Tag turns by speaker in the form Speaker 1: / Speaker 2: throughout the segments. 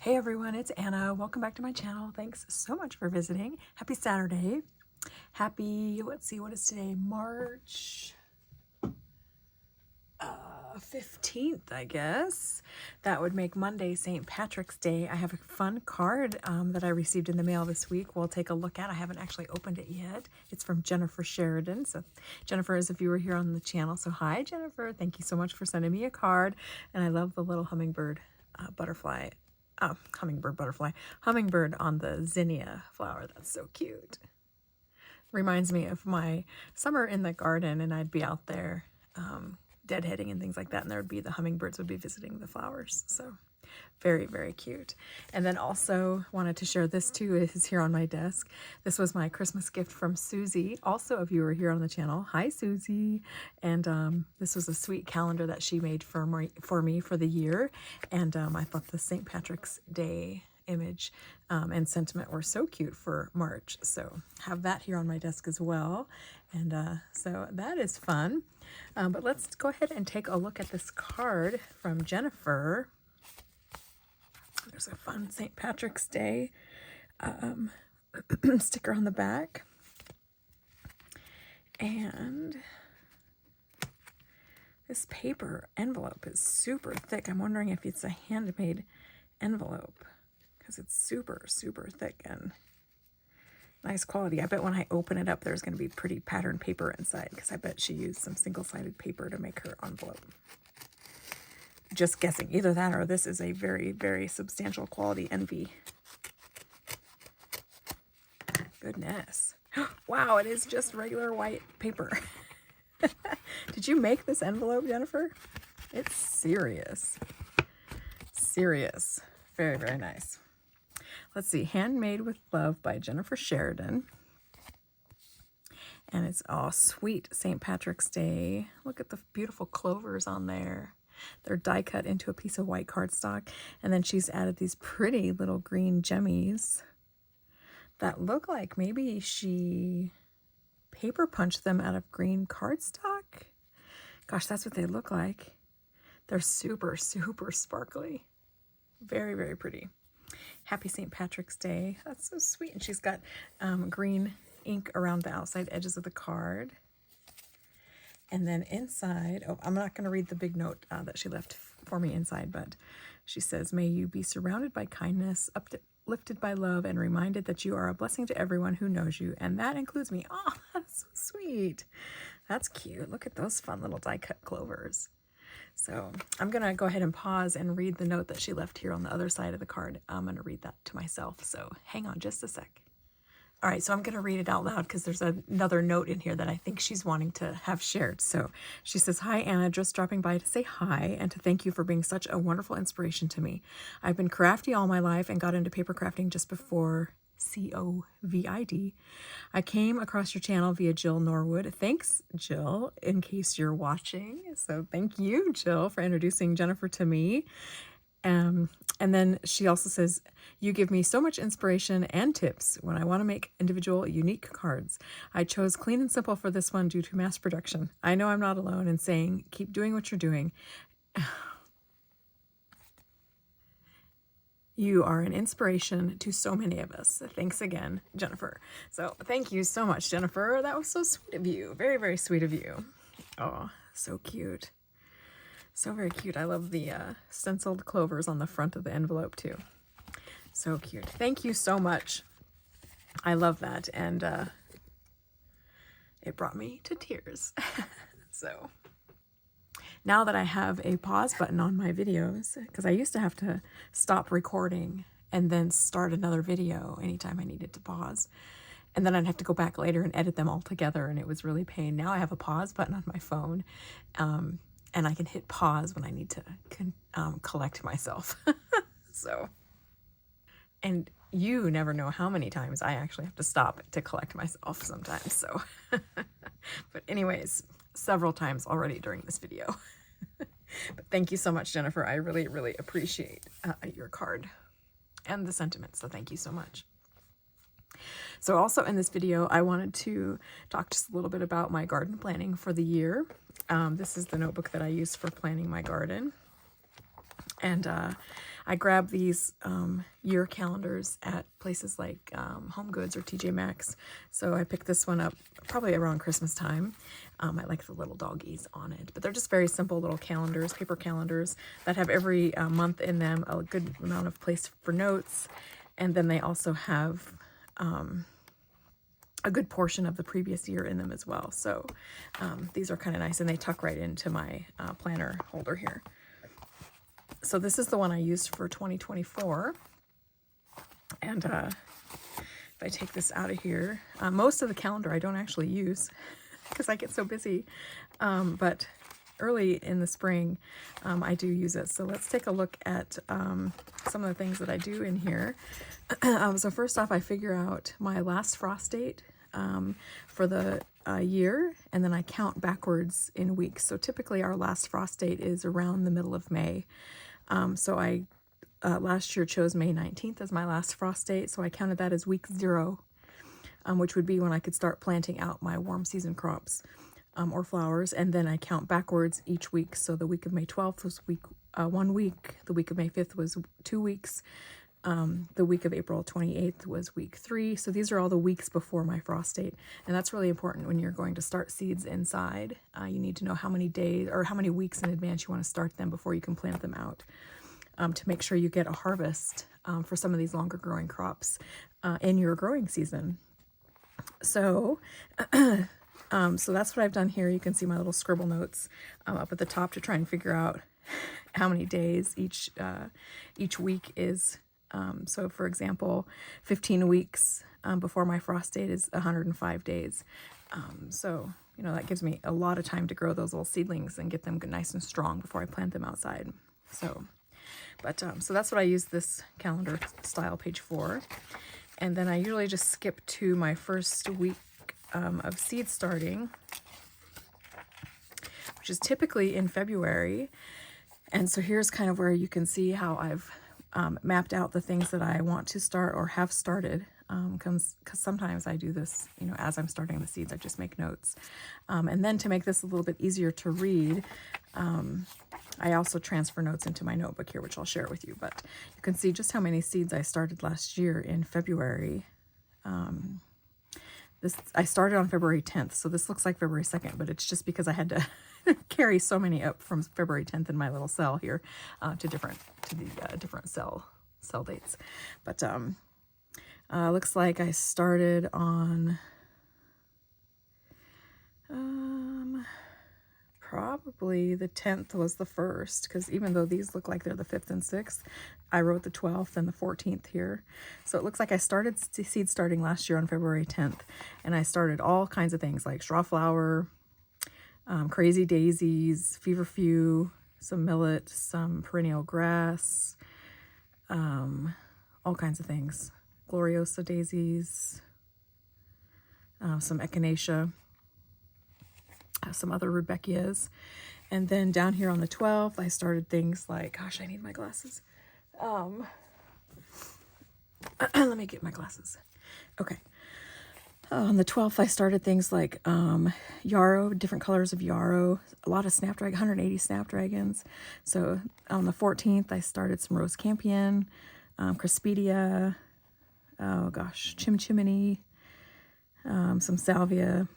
Speaker 1: Hey everyone, it's Anna. Welcome back to my channel. Thanks so much for visiting. Happy Saturday. Happy, let's see, what is today? March 15th, I guess. That would make Monday St. Patrick's Day. I have a fun card that I received in the mail this week. We'll take a look at. I haven't actually opened it yet. It's from Jennifer Sheridan. So Jennifer is a viewer here on the channel. So hi, Jennifer. Thank you so much for sending me a card. And I love the little hummingbird butterfly. Hummingbird on the zinnia flower. That's so cute. Reminds me of my summer in the garden, and I'd be out there deadheading and things like that, and there would be the hummingbirds would be visiting the flowers. So very, very cute. And then also wanted to share this too. It is here on my desk. This was my Christmas gift from Susie, also a viewer here on the channel. Hi, Susie. And this was a sweet calendar that she made for me for the year. And I thought the St. Patrick's Day image and sentiment were so cute for March. So have that here on my desk as well. And so that is fun. But let's go ahead and take a look at this card from Jennifer. There's a fun St. Patrick's Day sticker on the back. And this paper envelope is super thick. I'm wondering if it's a handmade envelope because it's super, super thick and nice quality. I bet when I open it up, there's going to be pretty patterned paper inside because I bet she used some single-sided paper to make her envelope. Just guessing. Either that or this is a very, very substantial quality envy. Goodness. Wow, it is just regular white paper. Did you make this envelope, Jennifer? It's serious. Serious. Very, very nice. Let's see. Handmade with Love by Jennifer Sheridan. And it's all sweet St. Patrick's Day. Look at the beautiful clovers on there. They're die cut into a piece of white cardstock. And then she's added these pretty little green gemmies that look like maybe she paper punched them out of green cardstock. Gosh, that's what they look like. They're super, super sparkly. Very, very pretty. Happy St. Patrick's Day. That's so sweet. And she's got green ink around the outside edges of the card. And then inside, oh, I'm not going to read the big note that she left for me inside, but she says, may you be surrounded by kindness, uplifted by love, and reminded that you are a blessing to everyone who knows you. And that includes me. Oh, that's so sweet. That's cute. Look at those fun little die-cut clovers. So I'm going to go ahead and pause and read the note that she left here on the other side of the card. I'm going to read that to myself. So hang on just a sec. All right, so I'm going to read it out loud because there's another note in here that I think she's wanting to have shared. So she says, hi, Anna, just dropping by to say hi and to thank you for being such a wonderful inspiration to me. I've been crafty all my life and got into paper crafting just before COVID. I came across your channel via Jill Norwood. Thanks, Jill, in case you're watching. So thank you, Jill, for introducing Jennifer to me. And then she also says, you give me so much inspiration and tips when I want to make individual, unique cards. I chose clean and simple for this one due to mass production. I know I'm not alone in saying, keep doing what you're doing. You are an inspiration to so many of us. Thanks again, Jennifer. So thank you so much, Jennifer. That was so sweet of you. Very, very sweet of you. Oh, so cute. So very cute. I love the stenciled clovers on the front of the envelope too. So cute. Thank you so much. I love that. And it brought me to tears. So now that I have a pause button on my videos, because I used to have to stop recording and then start another video anytime I needed to pause. And then I'd have to go back later and edit them all together, and it was really pain. Now I have a pause button on my phone. And I can hit pause when I need to collect myself. So, and you never know how many times I actually have to stop to collect myself sometimes. So, but anyways, several times already during this video. But thank you so much, Jennifer. I really, really appreciate your card and the sentiment. So thank you so much. So also in this video, I wanted to talk just a little bit about my garden planning for the year. This is the notebook that I use for planning my garden. And I grab these year calendars at places like Home Goods or TJ Maxx. So I picked this one up probably around Christmas time. I like the little doggies on it, but they're just very simple little calendars, paper calendars that have every month in them, a good amount of place for notes. And then they also have a good portion of the previous year in them as well. So these are kind of nice, and they tuck right into my planner holder here. So this is the one I used for 2024. And if I take this out of here, most of the calendar I don't actually use because I get so busy. But early in the spring, I do use it. So let's take a look at some of the things that I do in here. So first off, I figure out my last frost date for the year, and then I count backwards in weeks. So typically our last frost date is around the middle of May. So I last year chose May 19th as my last frost date, so I counted that as week 0, which would be when I could start planting out my warm season crops or flowers, and then I count backwards each week. So the week of May 12th was 1 week, the week of May 5th was 2 weeks, the week of April 28th was week 3. So these are all the weeks before my frost date. And that's really important when you're going to start seeds inside. You need to know how many days or how many weeks in advance you want to start them before you can plant them out, to make sure you get a harvest for some of these longer growing crops in your growing season. So, so that's what I've done here. You can see my little scribble notes up at the top to try and figure out how many days each week is. So for example, 15 weeks before my frost date is 105 days. So, you know, that gives me a lot of time to grow those little seedlings and get them nice and strong before I plant them outside. So, but, so that's what I use this calendar style, page 4. And then I usually just skip to my first week of seed starting, which is typically in February. And so here's kind of where you can see how I've mapped out the things that I want to start or have started, because sometimes I do this, you know, as I'm starting the seeds, I just make notes. And then to make this a little bit easier to read, I also transfer notes into my notebook here, which I'll share with you. But you can see just how many seeds I started last year in February. I started on February 10th, so this looks like February 2nd, but it's just because I had to carry so many up from February 10th in my little cell here to the different cell dates. But looks like I started on probably the 10th was the first, because even though these look like they're the 5th and 6th, I wrote the 12th and the 14th here. So it looks like I started seed starting last year on February 10th, and I started all kinds of things like straw flower, crazy daisies, feverfew, some millet, some perennial grass, all kinds of things, gloriosa daisies, some echinacea, some other rudbeckias. And then down here on the 12th, I started things like, gosh, I need my glasses. Let me get my glasses. Okay. On the 12th, I started things like yarrow, different colors of yarrow, a lot of snapdragon, 180 snapdragons. So on the 14th, I started some rose campion, craspedia, oh gosh, chimchimney, some salvia,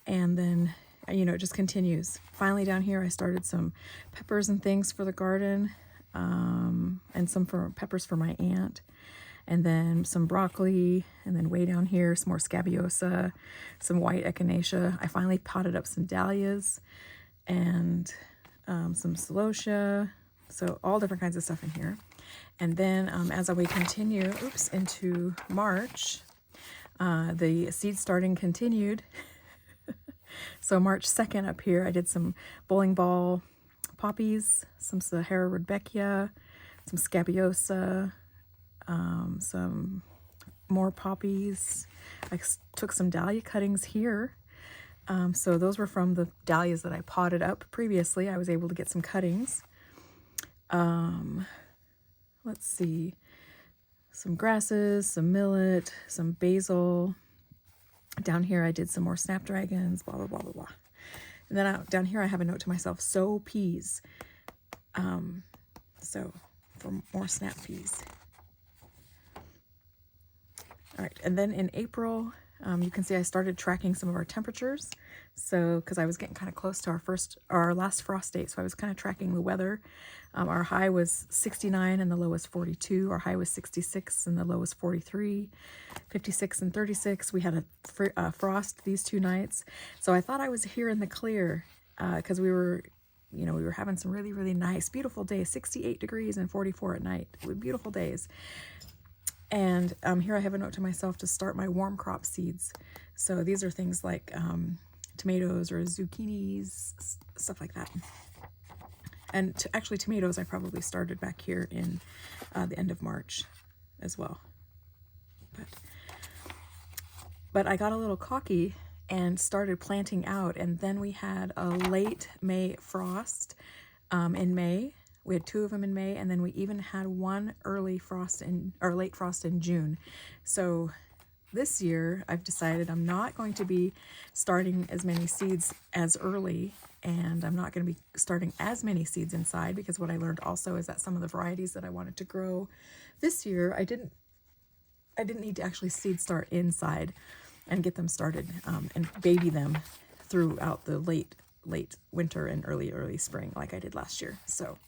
Speaker 1: and then, you know, it just continues. Finally, down here, I started some peppers and things for the garden, and some peppers for my aunt, and then some broccoli, and then way down here, some more scabiosa, some white echinacea. I finally potted up some dahlias and some celosia, so all different kinds of stuff in here. And then as we continue, into March, the seed starting continued. So March 2nd up here, I did some bowling ball poppies, some Sahara rudbeckia, some scabiosa, some more poppies. I took some dahlia cuttings here. So those were from the dahlias that I potted up previously. I was able to get some cuttings. Let's see, some grasses, some millet, some basil. Down here, I did some more snapdragons, blah, blah, blah, blah, blah. And then down here, I have a note to myself, sow peas. So for more snap peas. All right, and then in April, you can see I started tracking some of our temperatures. So, because I was getting kind of close to our last frost date, so I was kind of tracking the weather. Our high was 69 and the low was 42. Our high was 66 and the low was 43, 56 and 36. We had a frost these 2 nights. So I thought I was here in the clear because we were having some really, really nice, beautiful days, 68 degrees and 44 at night. Beautiful days. And here I have a note to myself to start my warm crop seeds. So these are things like tomatoes or zucchinis, stuff like that. And actually tomatoes I probably started back here in the end of March as well. But I got a little cocky and started planting out, and then we had a late May frost in May. We had 2 of them in May, and then we even had 1 late frost in June. So this year I've decided I'm not going to be starting as many seeds as early, and I'm not going to be starting as many seeds inside, because what I learned also is that some of the varieties that I wanted to grow this year, I didn't need to actually seed start inside and get them started and baby them throughout the late winter and early spring like I did last year. So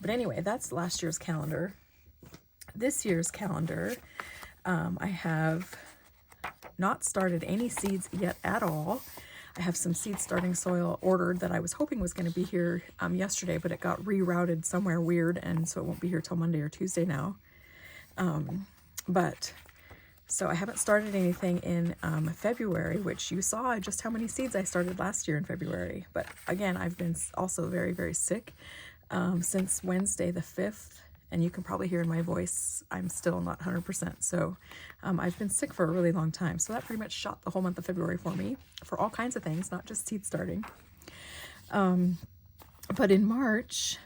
Speaker 1: but anyway, that's last year's calendar. This year's calendar, I have not started any seeds yet at all. I have some seed starting soil ordered that I was hoping was going to be here yesterday, but it got rerouted somewhere weird, and so it won't be here till Monday or Tuesday now. So I haven't started anything in February, which you saw just how many seeds I started last year in February. But again, I've been also very, very sick since Wednesday the 5th, and you can probably hear in my voice I'm still not 100%. So I've been sick for a really long time. So that pretty much shot the whole month of February for me, for all kinds of things, not just seed starting. But in March,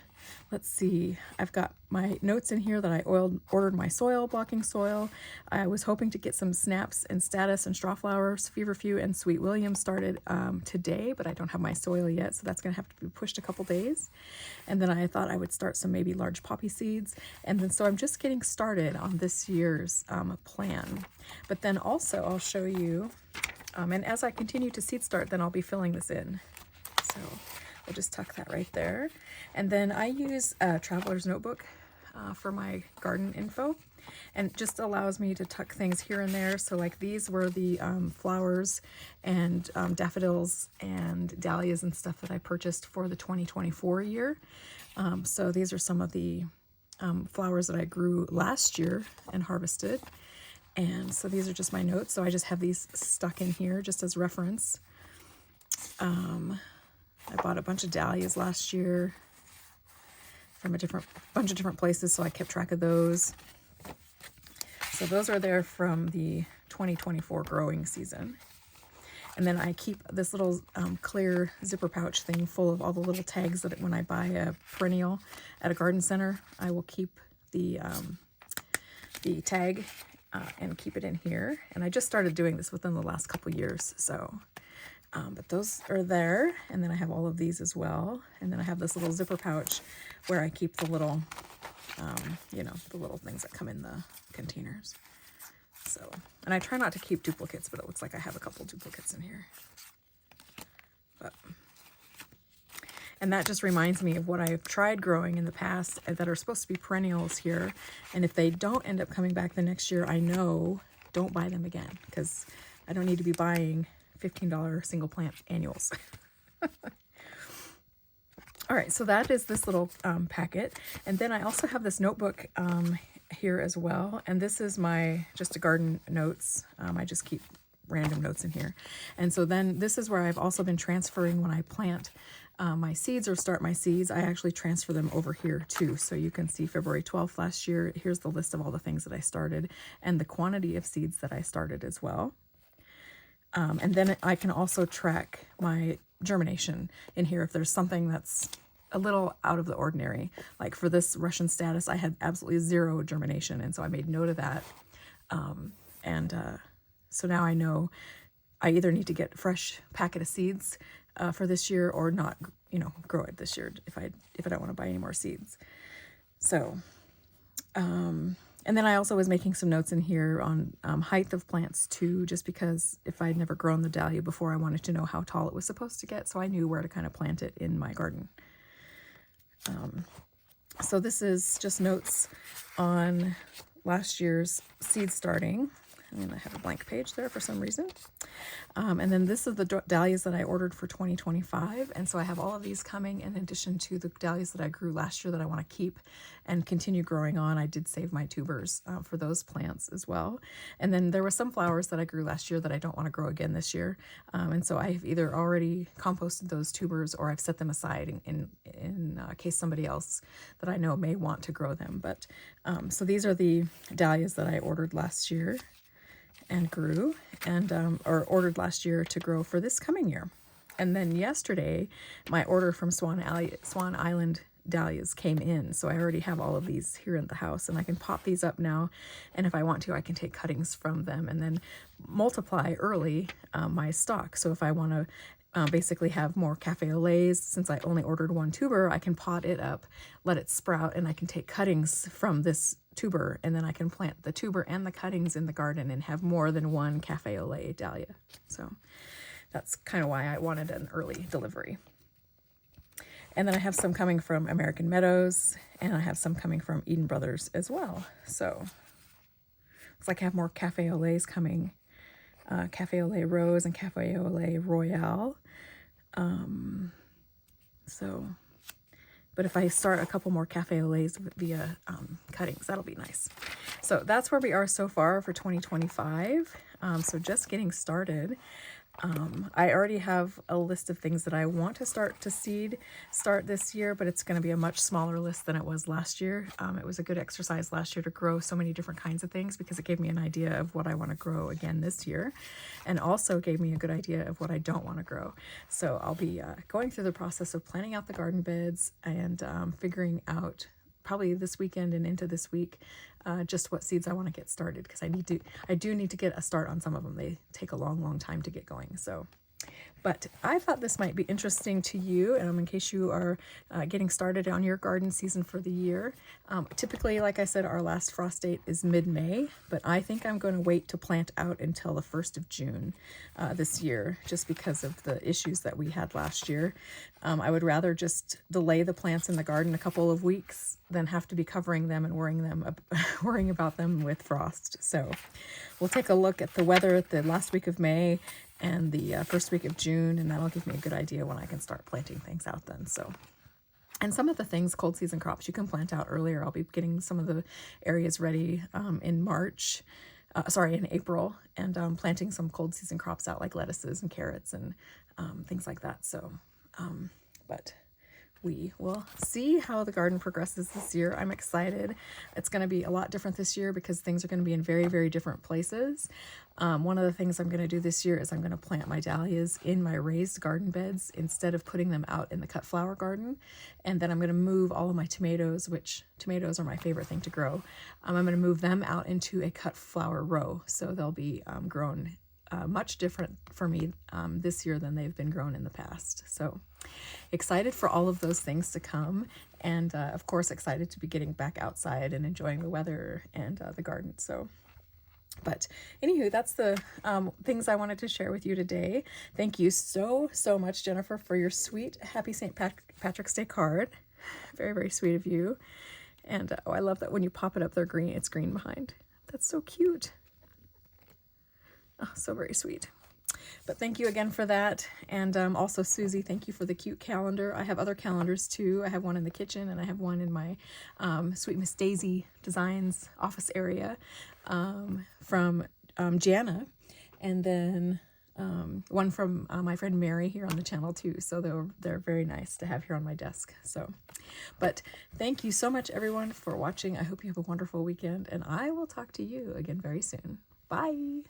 Speaker 1: let's see, I've got my notes in here that I ordered my soil, blocking soil. I was hoping to get some snaps and status and straw flowers, feverfew and sweet William started today, but I don't have my soil yet, so that's going to have to be pushed a couple days. And then I thought I would start some maybe large poppy seeds. And then so I'm just getting started on this year's plan. But then also I'll show you, and as I continue to seed start, then I'll be filling this in. So I'll just tuck that right there. And then I use a Traveler's Notebook for my garden info, and it just allows me to tuck things here and there. So like these were the flowers and daffodils and dahlias and stuff that I purchased for the 2024 year. So these are some of the flowers that I grew last year and harvested. And so these are just my notes. So I just have these stuck in here just as reference. I bought a bunch of dahlias last year from bunch of different places, so I kept track of those. So those are there from the 2024 growing season. And then I keep this little clear zipper pouch thing full of all the little tags that when I buy a perennial at a garden center, I will keep the tag and keep it in here. And I just started doing this within the last couple years, so but those are there. And then I have all of these as well. And then I have this little zipper pouch where I keep the little, the little things that come in the containers. So, and I try not to keep duplicates, but it looks like I have a couple duplicates in here. And that just reminds me of what I've tried growing in the past that are supposed to be perennials here. And if they don't end up coming back the next year, I know don't buy them again, because I don't need to be buying $15 single plant annuals. All right, so that is this little packet. And then I also have this notebook here as well. And this is just a garden notes. I just keep random notes in here. And so then this is where I've also been transferring when I plant my seeds or start my seeds. I actually transfer them over here too. So you can see February 12th last year, here's the list of all the things that I started and the quantity of seeds that I started as well. And then I can also track my germination in here if there's something that's a little out of the ordinary. Like for this Russian status, I had absolutely 0 germination, and so I made note of that. So now I know I either need to get a fresh packet of seeds for this year or not, grow it this year if I don't want to buy any more seeds. So, and then I also was making some notes in here on height of plants too, just because if I'd never grown the dahlia before, I wanted to know how tall it was supposed to get, so I knew where to kind of plant it in my garden. So this is just notes on last year's seed starting. And I have a blank page there for some reason. And then this is the dahlias that I ordered for 2025. And so I have all of these coming in addition to the dahlias that I grew last year that I want to keep and continue growing on. I did save my tubers for those plants as well. And then there were some flowers that I grew last year that I don't want to grow again this year. And so I've either already composted those tubers or I've set them aside in case somebody else that I know may want to grow them. But so these are the dahlias that I ordered last year and grew, and or ordered last year to grow for this coming year. And then yesterday, my order from Swan Island dahlias came in, so I already have all of these here in the house, and I can pop these up now, and if I want to, I can take cuttings from them and then multiply early my stock. So if I want to basically have more cafe au laits, since I only ordered one tuber, I can pot it up, let it sprout, and I can take cuttings from this tuber, and then I can plant the tuber and the cuttings in the garden and have more than one cafe au lait dahlia. So that's kind of why I wanted an early delivery. And then I have some coming from American Meadows, and I have some coming from Eden Brothers as well. So looks like I have more cafe au laits coming. Cafe au lait Rose and Cafe au lait Royale. But if I start a couple more cafe au laits via cuttings, that'll be nice. So that's where we are so far for 2025. So just getting started. I already have a list of things that I want to start this year, but it's going to be a much smaller list than it was last year. It was a good exercise last year to grow so many different kinds of things because it gave me an idea of what I want to grow again this year, and also gave me a good idea of what I don't want to grow. So I'll be going through the process of planning out the garden beds and figuring out probably this weekend and into this week just what seeds I want to get started, because I do need to get a start on some of them. They take a long time to get going. So but I thought this might be interesting to you, and in case you are getting started on your garden season for the year. Typically, like I said, our last frost date is mid-May, but I think I'm going to wait to plant out until the 1st of June this year, just because of the issues that we had last year. I would rather just delay the plants in the garden a couple of weeks than have to be covering them and worrying about them with frost. So we'll take a look at the weather at the last week of May and the first week of June, and that'll give me a good idea when I can start planting things out then. So, and some of the things, cold season crops, you can plant out earlier. I'll be getting some of the areas ready in April, and planting some cold season crops out like lettuces and carrots and things like that. So, but we will see how the garden progresses this year. I'm excited. It's going to be a lot different this year because things are going to be in very different places. One of the things I'm going to do this year is I'm going to plant my dahlias in my raised garden beds instead of putting them out in the cut flower garden. And then I'm going to move all of my tomatoes, which tomatoes are my favorite thing to grow. I'm going to move them out into a cut flower row. So they'll be grown much different for me this year than they've been grown in the past. So excited for all of those things to come, and of course excited to be getting back outside and enjoying the weather and the garden. So, but anywho, that's the things I wanted to share with you today. Thank you so much, Jennifer, for your sweet Happy St. Patrick's Day card. Very sweet of you. And oh, I love that when you pop it up, they're green. It's green behind. That's so cute. Oh, so very sweet. But thank you again for that. And also, Susie, thank you for the cute calendar. I have other calendars too. I have one in the kitchen, and I have one in my Sweet Miss Daisy Designs office area from Jana. And then one from my friend Mary here on the channel too. So they're very nice to have here on my desk. So, but thank you so much, everyone, for watching. I hope you have a wonderful weekend, and I will talk to you again very soon. Bye.